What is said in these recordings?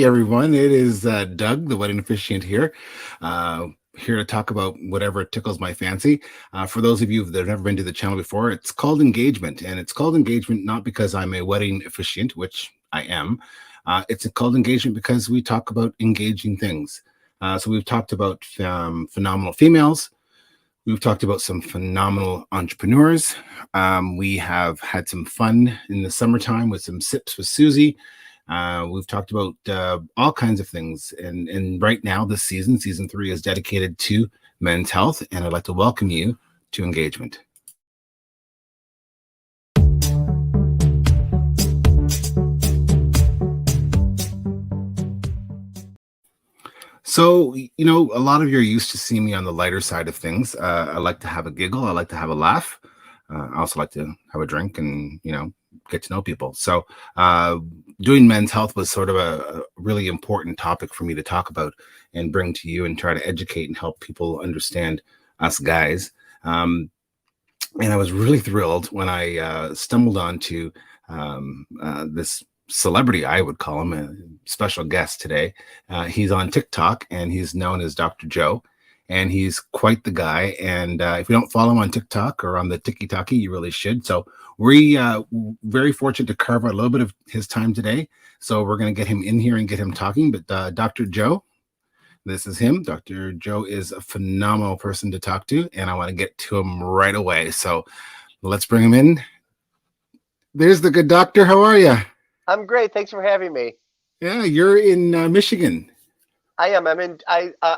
Hey everyone, it is Doug, the wedding officiant here to talk about whatever tickles my fancy. For those of you that have never been to the channel before, it's called engagement, and it's called engagement not because I'm a wedding officiant, which I am. It's called engagement because we talk about engaging things. So we've talked about phenomenal females. We've talked about some phenomenal entrepreneurs. We have had some fun in the summertime with some sips with Susie. We've talked about all kinds of things. And right now, this season 3 is dedicated to men's health. And I'd like to welcome you to engagement. So, a lot of you are used to seeing me on the lighter side of things. I like to have a giggle. I like to have a laugh. I also like to have a drink and, get to know people. So doing men's health was sort of a really important topic for me to talk about and bring to you and try to educate and help people understand us guys. And I was really thrilled when I stumbled onto this celebrity, I would call him, a special guest today. He's on TikTok and he's known as Dr. Joe, and he's quite the guy. And if you don't follow him on TikTok or on the Tiki-Taki, you really should. So we're very fortunate to carve out a little bit of his time today. So we're going to get him in here and get him talking. But Dr. Joe, this is him. Dr. Joe is a phenomenal person to talk to, and I want to get to him right away. So let's bring him in. There's the good doctor. How are you? I'm great. Thanks for having me. Yeah, you're in Michigan. I am. I'm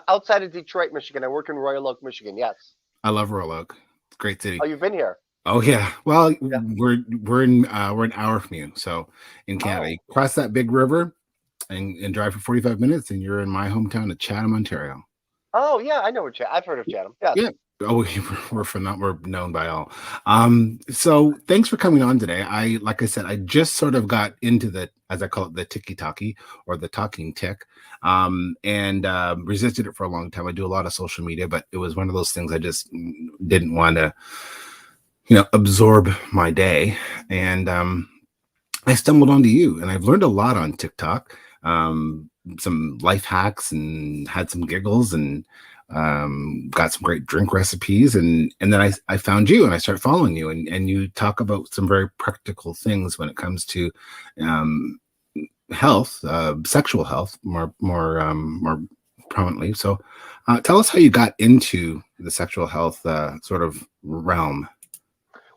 outside of Detroit, Michigan. I work in Royal Oak, Michigan. Yes. I love Royal Oak. It's a great city. Oh, you've been here? Oh yeah. Well, yeah. We're an hour from you. So in Canada, you cross that big river and drive for 45 minutes, and you're in my hometown of Chatham, Ontario. Oh yeah, I know where I've heard of Chatham. Yeah. Yeah. Oh, we're known by all. So thanks for coming on today. Like I said, I just sort of got into the, as I call it, the tiki-taki or the talking tick, and resisted it for a long time. I do a lot of social media, but it was one of those things I just didn't want to, absorb my day. And I stumbled onto you, and I've learned a lot on TikTok, some life hacks, and had some giggles, and got some great drink recipes, and then I found you, and I started following you, and you talk about some very practical things when it comes to health, sexual health, more prominently. So tell us how you got into the sexual health sort of realm.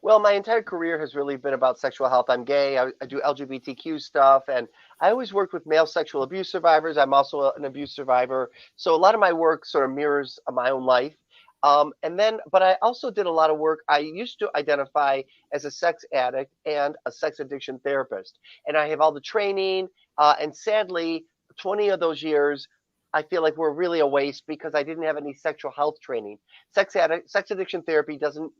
Well, my entire career has really been about sexual health. I'm gay. I do LGBTQ stuff, and I always worked with male sexual abuse survivors. I'm also an abuse survivor. So a lot of my work sort of mirrors my own life. But I also did a lot of work. I used to identify as a sex addict and a sex addiction therapist. And I have all the training. And sadly, 20 of those years, I feel like were really a waste because I didn't have any sexual health training. Sex addiction therapy doesn't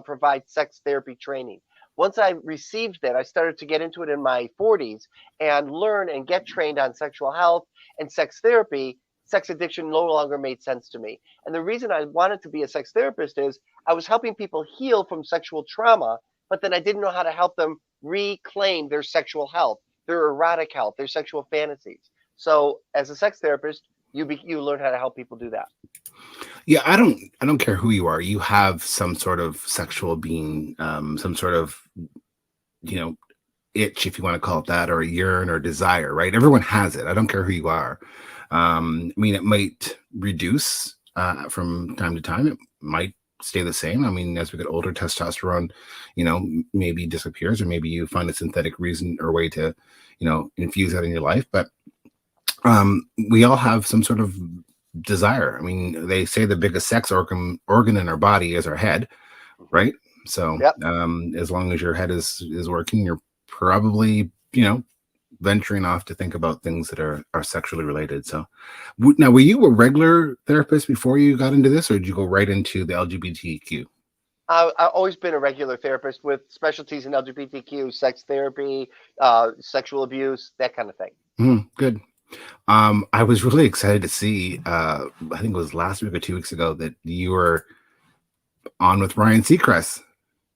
provide sex therapy training. Once I received that, I started to get into it in my 40s and learn and get trained on sexual health and sex therapy. Sex addiction no longer made sense to me. And the reason I wanted to be a sex therapist is I was helping people heal from sexual trauma, but then I didn't know how to help them reclaim their sexual health, their erotic health, their sexual fantasies. So as a sex therapist, you learn how to help people do that. Yeah, I don't care who you are. You have some sort of sexual being, some sort of, itch, if you want to call it that, or a yearn or desire, right? Everyone has it. I don't care who you are. It might reduce from time to time. It might stay the same. As we get older, testosterone, maybe disappears, or maybe you find a synthetic reason or way to, infuse that in your life. But we all have some sort of desire. They say the biggest sex organ in our body is our head, right? So yep. As long as your head is working, you're probably, venturing off to think about things that are sexually related. So now, were you a regular therapist before you got into this, or did you go right into the LGBTQ? I've always been a regular therapist with specialties in LGBTQ, sex therapy, sexual abuse, that kind of thing. Good. I was really excited to see, I think it was last week or 2 weeks ago, that you were on with Ryan Seacrest.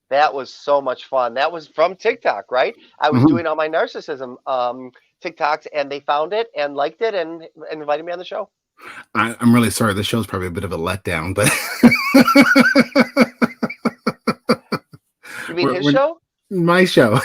That was so much fun. That was from TikTok, right? I was doing all my narcissism TikToks, and they found it and liked it and invited me on the show. I'm really sorry. This show's probably a bit of a letdown, but You mean his we're show? my show.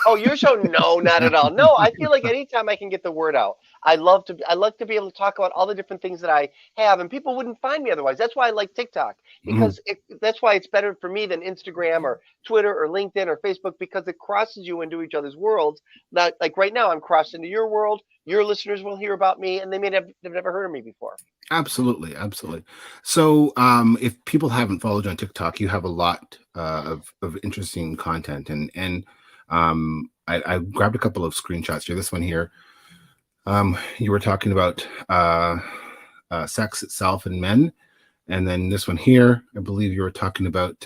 Oh, your show? No, not at all. No, I feel like anytime I can get the word out, I like to be able to talk about all the different things that I have, and people wouldn't find me otherwise. That's why I like TikTok, Mhm. because that's why it's better for me than Instagram or Twitter or LinkedIn or Facebook, because it crosses you into each other's worlds. Not like right now, I'm crossed into your world. Your listeners will hear about me, and they've never heard of me before. Absolutely, absolutely. So, if people haven't followed you on TikTok, you have a lot of interesting content, and I grabbed a couple of screenshots here. This one here, you were talking about sex itself and men, and then this one here, I believe you were talking about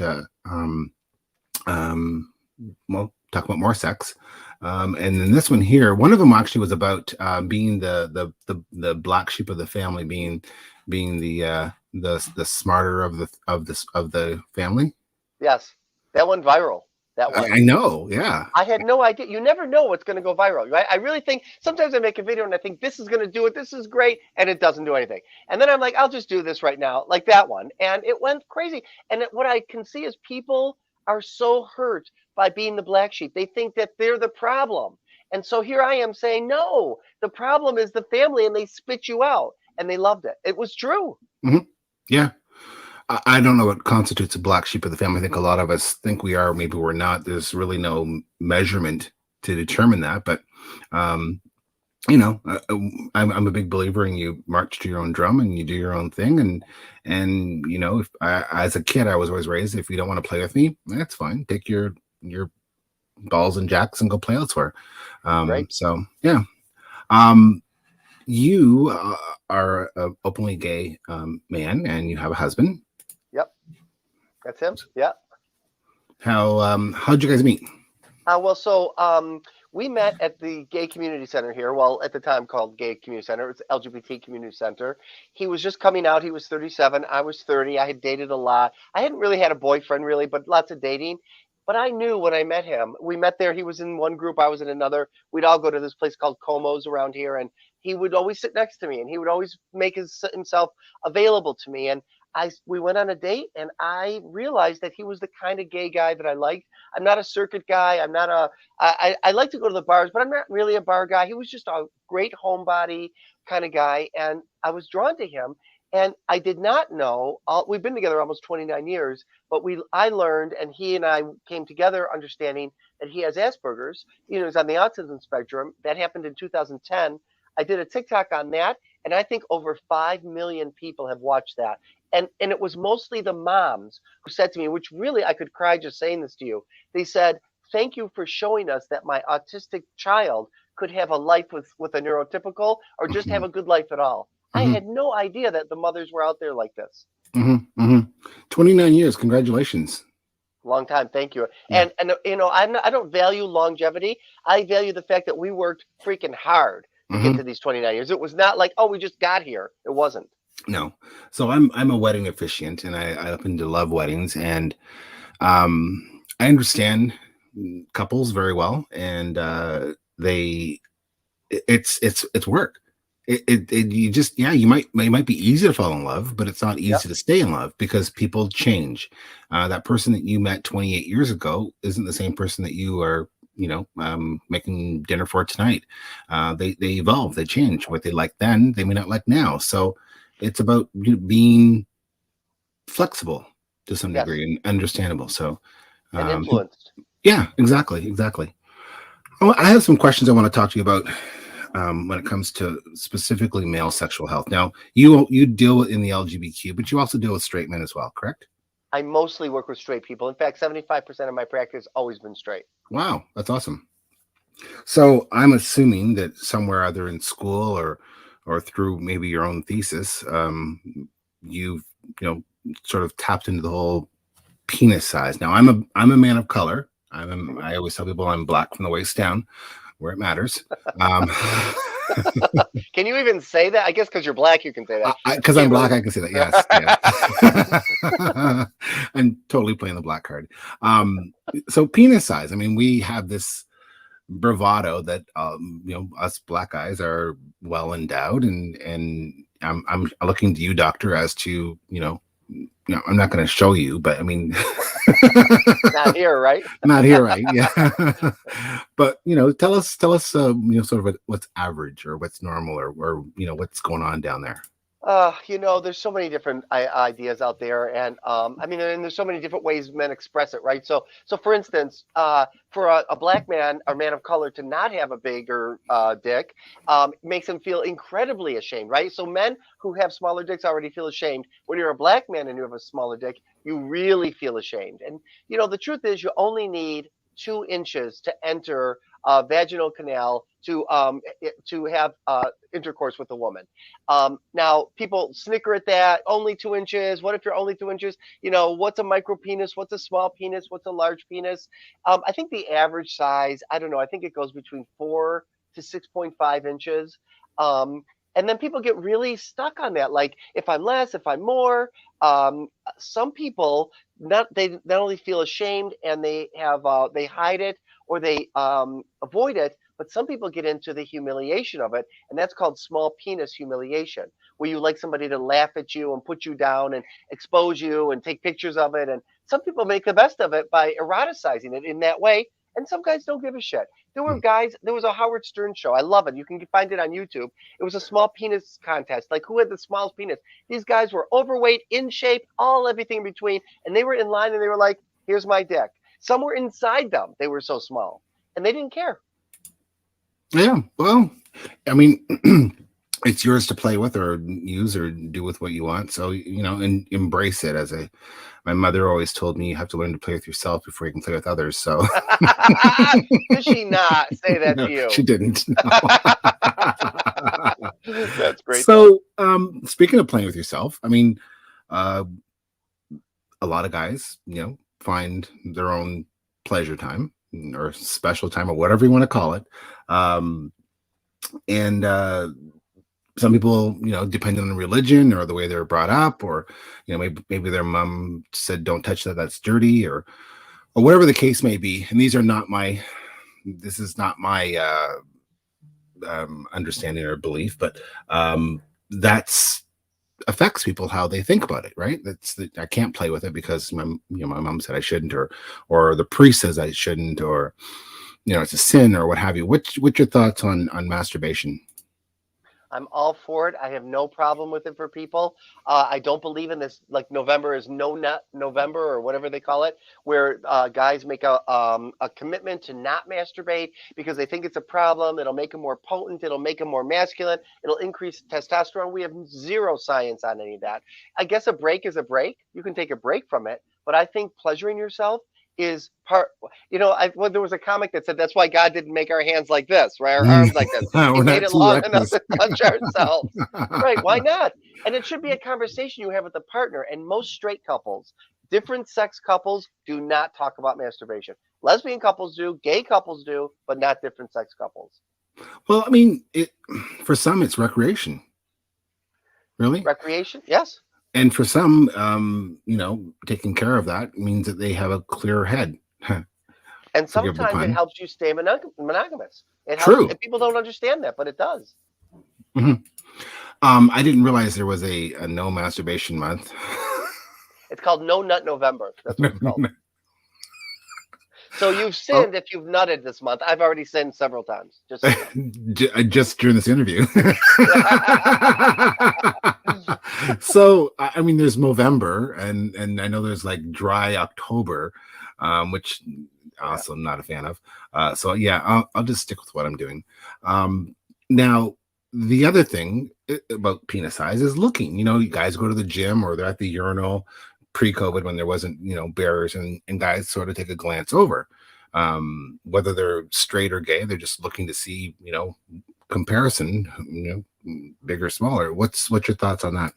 well, talk about more sex. And then this one here, one of them actually was about being the black sheep of the family, being the smarter of the family. Yes, that went viral. That one. I know, yeah. I had no idea. You never know what's going to go viral, right? I really think sometimes I make a video and I think this is going to do it. This is great. And it doesn't do anything. And then I'm like, I'll just do this right now, like that one. And it went crazy. And what I can see is people are so hurt by being the black sheep. They think that they're the problem. And so here I am saying, no, the problem is the family, and they spit you out. And they loved it. It was true. Mm-hmm. Yeah. I don't know what constitutes a black sheep of the family. I think a lot of us think we are, maybe we're not. There's really no measurement to determine that. But, you know, I'm a big believer in you march to your own drum and you do your own thing. And you know, if as a kid, I was always raised, if you don't want to play with me, that's fine. Take your balls and jacks and go play elsewhere. Right. So, yeah. You are an openly gay man, and you have a husband. Yep. That's him. Yeah. How'd you guys meet? We met at the Gay Community Center here. Well, at the time called Gay Community Center, it's LGBT Community Center. He was just coming out. He was 37. I was 30. I had dated a lot. I hadn't really had a boyfriend really, but lots of dating. But I knew when I met him, we met there. He was in one group. I was in another. We'd all go to this place called Como's around here, and he would always sit next to me, and he would always make himself available to me. And we went on a date, and I realized that he was the kind of gay guy that I liked. I'm not a circuit guy. I like to go to the bars, but I'm not really a bar guy. He was just a great homebody kind of guy, and I was drawn to him. And I did not know, we've been together almost 29 years, but I learned, and he and I came together understanding that he has Asperger's. You know, he's on the autism spectrum. That happened in 2010. I did a TikTok on that, and I think over 5 million people have watched that. And it was mostly the moms who said to me, which really I could cry just saying this to you. They said, thank you for showing us that my autistic child could have a life with a neurotypical, or just have a good life at all. I had no idea that the mothers were out there like this. 29 years. Congratulations. Long time. Thank you. Yeah. And you know, I don't value longevity. I value the fact that we worked freaking hard to get to these 29 years. It was not like, oh, we just got here. It wasn't. No. So I'm a wedding officiant, and I happen to love weddings, and I understand couples very well, and it's work. You might be easy to fall in love, but it's not easy to stay in love, because people change. That person that you met 28 years ago isn't the same person that you are, making dinner for tonight. They evolve, they change. What they like then, they may not like now. So it's about being flexible to some degree and understandable. So and influenced. Yeah, exactly. Oh, I have some questions I want to talk to you about. When it comes to specifically male sexual health. Now, you deal in the LGBTQ, but you also deal with straight men as well, correct? I mostly work with straight people. In fact, 75% of my practice has always been straight. Wow, that's awesome. So I'm assuming that somewhere, either in school or through maybe your own thesis, you've sort of tapped into the whole penis size. Now, I'm a man of color. I always tell people I'm black from the waist down, where it matters. Can you even say that? I guess because you're black, you can say that. Because I'm black, I can say that. Yes. I'm totally playing the black card. So penis size. I mean, we have this bravado that us black guys are well endowed, and I'm looking to you, doctor, as to I'm not going to show you, but I mean, Not here, right? not here, right? Yeah. But tell us, sort of what's average or what's normal, or what's going on down there. There's so many different ideas out there, and I mean, and there's so many different ways men express it, right? So for instance, for a black man or man of color to not have a bigger dick makes him feel incredibly ashamed, right? So men who have smaller dicks already feel ashamed. When you're a black man and you have a smaller dick, you really feel ashamed. And the truth is, you only need 2 inches to enter a vaginal canal to have intercourse with a woman. Now, people snicker at that. Only 2 inches. What if you're only 2 inches? What's a micro penis? What's a small penis? What's a large penis? I think the average size, I don't know. I think it goes between 4 to 6.5 inches. And then people get really stuck on that. Like, if I'm less, if I'm more. Some people not only feel ashamed and they hide it or they avoid it, but some people get into the humiliation of it, and that's called small penis humiliation, where you like somebody to laugh at you and put you down and expose you and take pictures of it. And some people make the best of it by eroticizing it in that way, and some guys don't give a shit. There was a Howard Stern show. I love it. You can find it on YouTube. It was a small penis contest. Like, who had the smallest penis? These guys were overweight, in shape, everything in between, and they were in line and they were like, here's my dick. Some were inside them. They were so small, and they didn't care. Yeah, well, I mean, it's yours to play with or use or do with what you want. So, and embrace it. My mother always told me, you have to learn to play with yourself before you can play with others. So did she not say that no, to you? She didn't. No. That's great. So, speaking of playing with yourself, I mean, a lot of guys, find their own pleasure time or special time or whatever you want to call it. And some people, depending on religion or the way they're brought up, or, maybe their mom said, don't touch that, that's dirty, or whatever the case may be. And this is not my understanding or belief, but that's affects people how they think about it, right? I can't play with it because my mom said I shouldn't, or the priest says I shouldn't, or it's a sin or what have you. What's your thoughts on masturbation? I'm all for it. I have no problem with it for people. I don't believe in this, like, November is no nut November or whatever they call it, where guys make a commitment to not masturbate because they think it's a problem. It'll make them more potent. It'll make them more masculine. It'll increase testosterone. We have zero science on any of that. I guess a break is a break. You can take a break from it, but I think pleasuring yourself is part. There was a comic that said that's why God didn't make our hands like this, right? Our arms like this. He made it long enough to touch ourselves, right? Why not? And it should be a conversation you have with a partner. And most straight couples, different sex couples, do not talk about masturbation. Lesbian couples do, gay couples do, but not different sex couples. Well, I mean, for some it's recreation. Really? Recreation, yes. And for some, taking care of that means that they have a clear head. And sometimes it helps you stay monogamous. It helps. True. And people don't understand that, but it does. Mm-hmm. I didn't realize there was a no masturbation month. It's called No Nut November. That's what it's called. So you've sinned if you've nutted this month. I've already sinned several times. Just during this interview. So, I mean, there's Movember, and I know there's like dry October, which also I'm not a fan of. So yeah, I'll just stick with what I'm doing. Now, the other thing about penis size is looking. You guys go to the gym or they're at the urinal pre-COVID when there wasn't, barriers, and guys sort of take a glance over. Whether they're straight or gay, they're just looking to see, comparison, bigger, smaller. What's your thoughts on that?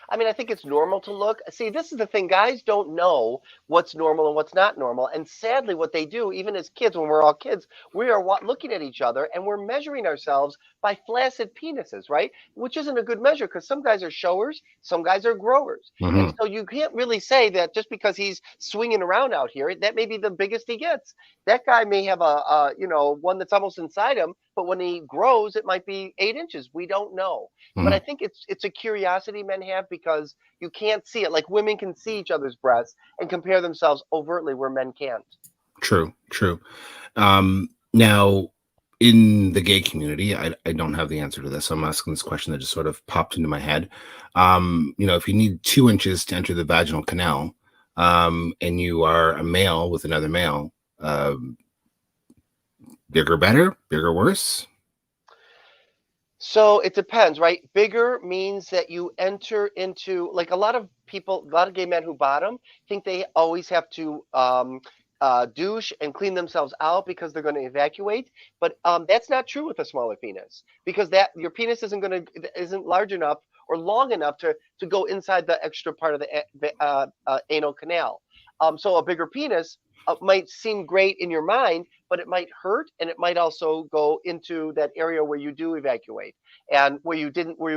I mean, I think it's normal to look. See, this is the thing. Guys don't know what's normal and what's not normal. And sadly, what they do, even as kids, when we're all kids, we are looking at each other and we're measuring ourselves by flaccid penises, right? Which isn't a good measure because some guys are showers, some guys are growers. And Hmm. so you can't really say that just because he's swinging around out here, that may be the biggest he gets. That guy may have one that's almost inside him, but when he grows, it might be 8 inches. We don't know. But I Hmm. think it's a curiosity men have because you can't see it. Like women can see each other's breasts and compare themselves overtly where men can't. True, true. Now, in the gay community, I don't have the answer to this. So I'm asking this question that just sort of popped into my head. If you need 2 inches to enter the vaginal canal, and you are a male with another male, bigger better, bigger worse? So it depends, right? Bigger means that you enter into, like, a lot of people, a lot of gay men who bottom think they always have to douche and clean themselves out because they're going to evacuate. But that's not true with a smaller penis because that your penis isn't large enough or long enough to go inside the extra part of the anal canal. So a bigger penis might seem great in your mind, but it might hurt, and it might also go into that area where you do evacuate and where you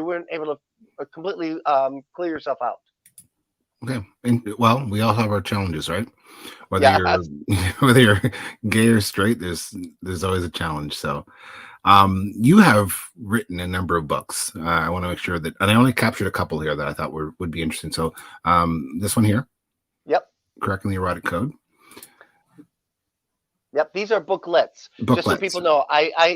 weren't able to completely clear yourself out. Okay. And well, we all have our challenges, right? Whether Yeah. you're whether you're gay or straight, there's always a challenge. So you have written a number of books. I want to make sure that, and I only captured a couple here that I thought would be interesting. So this one here, Yep. Correcting the Erotic Code. Yep, these are booklets. Just so Booklets. people know,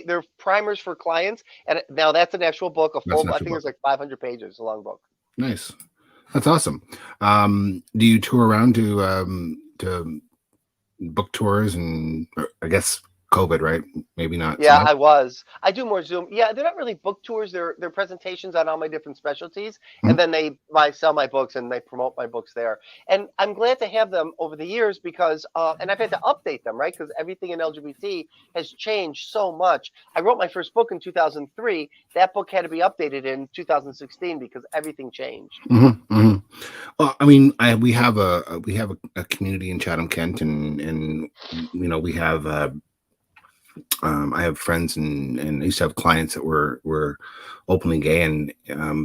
they're primers for clients, and now that's an actual book, a That's an full. I actual think book. it's like 500 pages, a long book. Nice. That's awesome. Do you tour around to book tours and I guess COVID, right? Maybe not so Yeah, much. I was. I do more Zoom. Yeah, they're not really book tours. They're presentations on all my different specialties, and Mhm. then I sell my books and they promote my books there. And I'm glad to have them over the years because, and I've had to update them, right? Because everything in LGBT has changed so much. I wrote my first book in 2003. That book had to be updated in 2016 because everything changed. Well, I mean, we have a community in Chatham, Kent, and we have I have friends and I used to have clients that were openly gay, and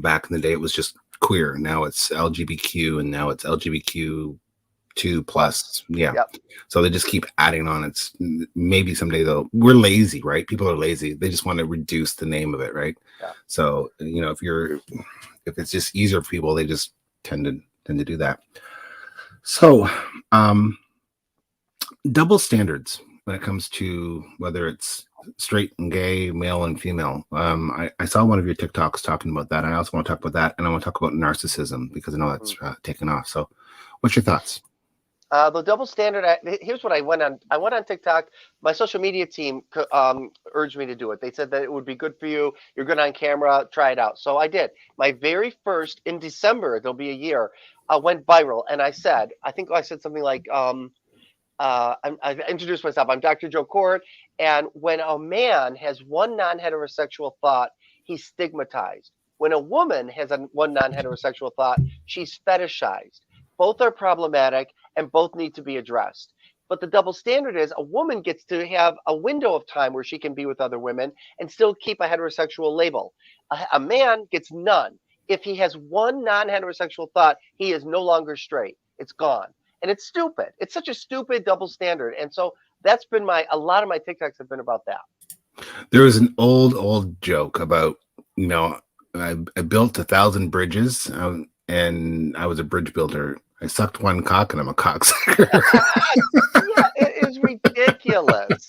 back in the day it was just queer. Now it's LGBTQ, and now it's LGBTQ2 Plus, plus. Yeah, yep, so they just keep adding on. It's maybe someday though. We're lazy, right? People are lazy. They just want to reduce the name of it, right? yeah. So if it's just easier for people, they just tend to do that. So, um, double standards when it comes to whether it's straight and gay, male and female. I saw one of your TikToks talking about that. I also want to talk about that, and I want to talk about narcissism because I know that's taken off. So, what's your thoughts? The double standard. Here's what I went on. I went on TikTok. My social media team urged me to do it. They said that it would be good for you. You're good on camera. Try it out. So I did. My very first in December. There'll be a year. Went viral, and I think I said something like, I introduced myself. I'm Dr. Joe Kort, and when a man has one non-heterosexual thought, he's stigmatized. When a woman has one non-heterosexual thought, she's fetishized. Both are problematic, and both need to be addressed. But the double standard is a woman gets to have a window of time where she can be with other women and still keep a heterosexual label. A man gets none. If he has one non-heterosexual thought, he is no longer straight. It's gone. And it's stupid. It's such a stupid double standard. And so that's been a lot of my TikToks have been about that. There was an old joke about I built 1,000 bridges, and I was a bridge builder. I sucked one cock, and I'm a cocksucker. Yeah, it is ridiculous.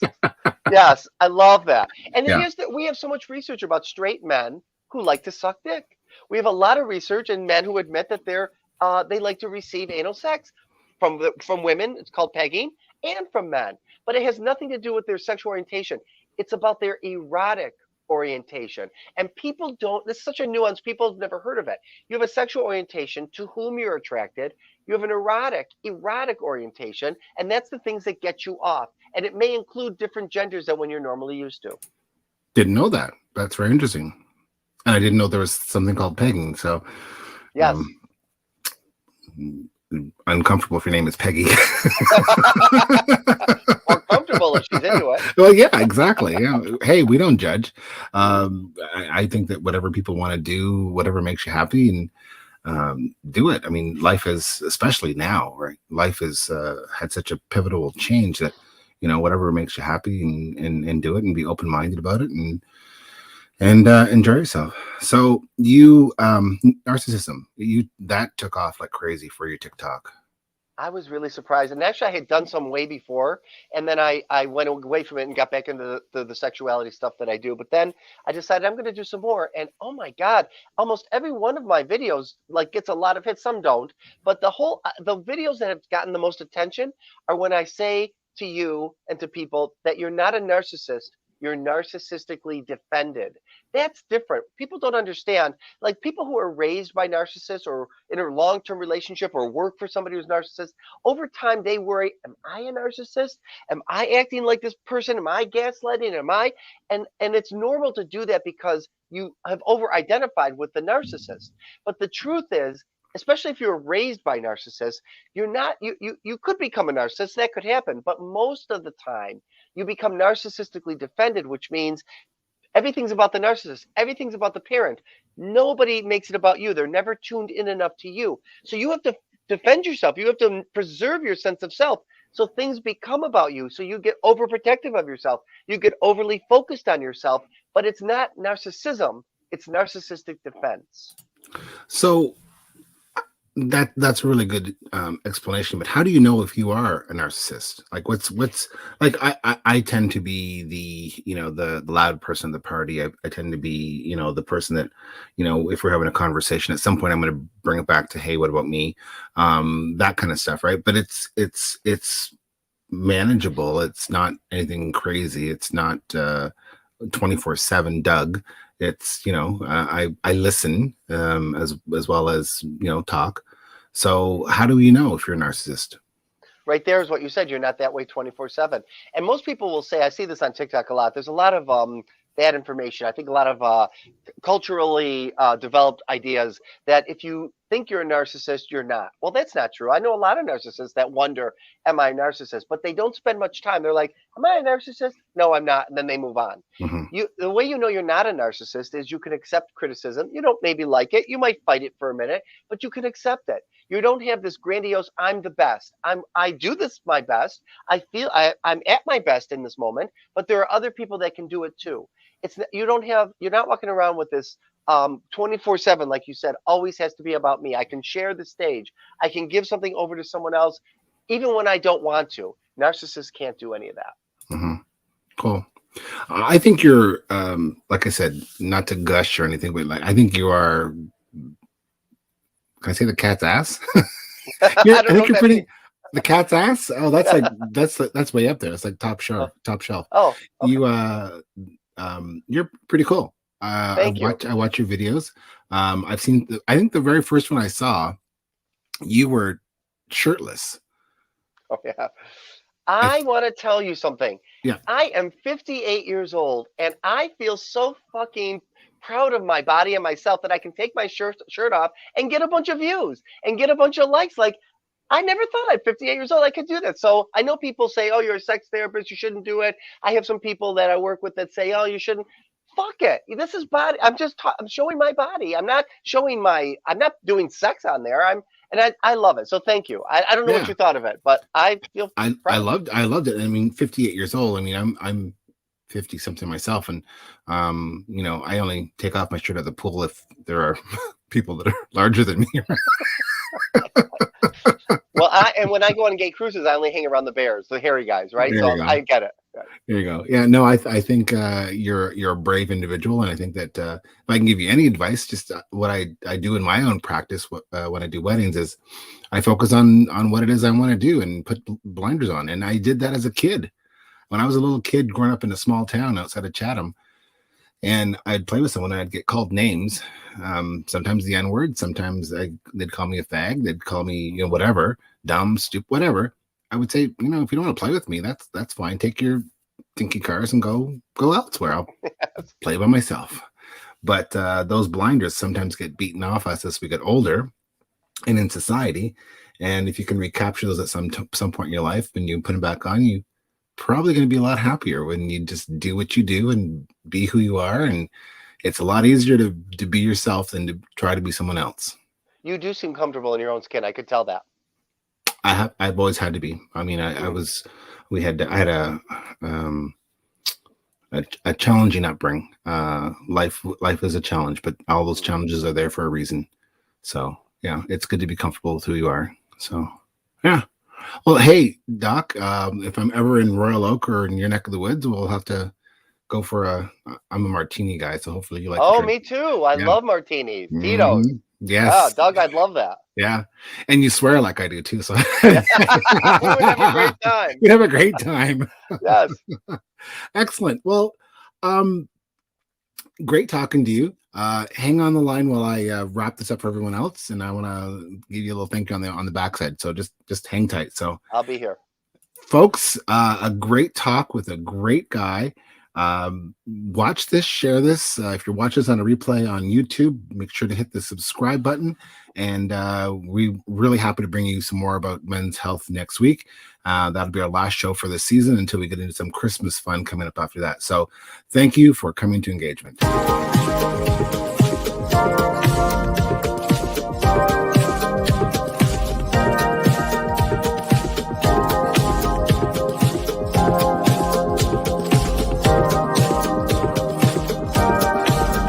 Yes, I love that. And Yeah. we have so much research about straight men who like to suck dick. We have a lot of research and men who admit that they like to receive anal sex from women. It's called pegging, and from men. But it has nothing to do with their sexual orientation. It's about their erotic orientation. And people don't. This is such a nuance. People have never heard of it. You have a sexual orientation to whom you're attracted. You have an erotic orientation, and that's the things that get you off. And it may include different genders than when you're normally used to. Didn't know that. That's very interesting. And I didn't know there was something called pegging. So, Yes. Uncomfortable if your name is Peggy. Or comfortable if she's into it. Well, yeah, exactly. Hey, we don't judge. I think that whatever people want to do, whatever makes you happy, and do it. I mean, life is, especially now, right? Life is had such a pivotal change that whatever makes you happy, and do it, and be open minded about it, and enjoy yourself. So you narcissism, you that took off like crazy for your TikTok. I was really surprised. And actually, I had done some way before. And then I went away from it and got back into the sexuality stuff that I do. But then I decided I'm going to do some more. And oh my God, almost every one of my videos like gets a lot of hits. Some don't. But the videos that have gotten the most attention are when I say to you and to people that you're not a narcissist. You're narcissistically defended. That's different. People don't understand. Like people who are raised by narcissists or in a long-term relationship or work for somebody who's narcissist, over time they worry, am I a narcissist? Am I acting like this person? Am I gaslighting? Am I? And it's normal to do that because you have over-identified with the narcissist. But the truth is, especially if you're raised by narcissists, you're not you could become a narcissist. That could happen. But most of the time, you become narcissistically defended, which means everything's about the narcissist. Everything's about the parent. Nobody makes it about you. They're never tuned in enough to you. So you have to defend yourself. You have to preserve your sense of self. So things become about you. So you get overprotective of yourself. You get overly focused on yourself. But it's not narcissism. It's narcissistic defense. So that's a really good explanation. But how do you know if you are a narcissist? Like, what's like? I tend to be the loud person at the party. I tend to be the person that if we're having a conversation at some point, I'm going to bring it back to, hey, what about me? That kind of stuff, right? But it's manageable. It's not anything crazy. It's not 24/7 Doug. It's I listen as well as talk. So how do you know if you're a narcissist? Right there is what you said. You're not that way 24/7. And most people will say, I see this on TikTok a lot. There's a lot of bad information. I think a lot of culturally developed ideas that if you think you're a narcissist, you're not. Well, that's not true. I know a lot of narcissists that wonder, am I a narcissist? But they don't spend much time. They're like, am I a narcissist? No, I'm not. And then they move on. Mm-hmm. The way you know you're not a narcissist is you can accept criticism. You don't maybe like it. You might fight it for a minute, but you can accept it. You don't have this grandiose, I'm the best. I do this my best. I feel I'm at my best in this moment, but there are other people that can do it too. You're not walking around with this 24/7, like you said, always has to be about me. I can share the stage. I can give something over to someone else, even when I don't want to. Narcissists can't do any of that. Mm-hmm. Cool. I think you're, like I said, not to gush or anything, but like I think you are. Can I say the cat's ass? Yeah, I think you're pretty. Means. The cat's ass. Oh, that's like that's way up there. It's like top shelf. Top shelf. Oh, okay. You're pretty cool. Thank you. I watch your videos. I've seen. I think the very first one I saw, you were shirtless. Oh yeah. I want to tell you something. Yeah. I am 58 years old, and I feel so fucking proud of my body and myself that I can take my shirt off and get a bunch of views and get a bunch of likes. Like, I never thought at 58 years old I could do that. So I know people say, oh, you're a sex therapist, you shouldn't do it. I have some people that I work with that say, oh, you shouldn't. Fuck it. This is body. I'm showing my body. I'm not doing sex on there. I love it. So thank you. I don't know what you thought of it, but I feel proud. I loved it. I mean, 58 years old. I mean, I'm 50 something myself, and I only take off my shirt at the pool if there are people that are larger than me. Well, and when I go on gay cruises, I only hang around the bears, the hairy guys, right? So I get it. There you go. Yeah, no, I think you're a brave individual, and I think that if I can give you any advice, just what I do in my own practice when I do weddings is I focus on what it is I want to do and put blinders on, and I did that as a kid. When I was a little kid growing up in a small town outside of Chatham, and I'd play with someone and I'd get called names, sometimes the N-word, sometimes they'd call me a fag, they'd call me whatever, dumb, stupid, whatever. I would say, if you don't want to play with me, that's fine. Take your dinky cars and go elsewhere. I'll play by myself. But those blinders sometimes get beaten off us as we get older and in society. And if you can recapture those at some point in your life and you put them back on, you probably going to be a lot happier when you just do what you do and be who you are. And it's a lot easier to be yourself than to try to be someone else. You do seem comfortable in your own skin. I could tell that. I've always had to be. I mean, I had a challenging upbringing. Life is a challenge, but all those challenges are there for a reason. So yeah, it's good to be comfortable with who you are. So yeah. Well, hey, Doc, if I'm ever in Royal Oak or in your neck of the woods, we'll have to go for I'm a martini guy, so hopefully you like Oh, me too. I love martinis. Tito's. Yes. Yeah, Doug, I'd love that. Yeah. And you swear like I do too. So We would have a great time. We'd have a great time. Yes. Excellent. Well, great talking to you. Hang on the line while I wrap this up for everyone else, and I want to give you a little thank you on the backside. So just hang tight. So I'll be here, folks. A great talk with a great guy. Watch this, share this. If you're watching this on a replay on YouTube, make sure to hit the subscribe button. And we're really happy to bring you some more about men's health next week. That'll be our last show for the season until we get into some Christmas fun coming up after that. So thank you for coming to Engagement.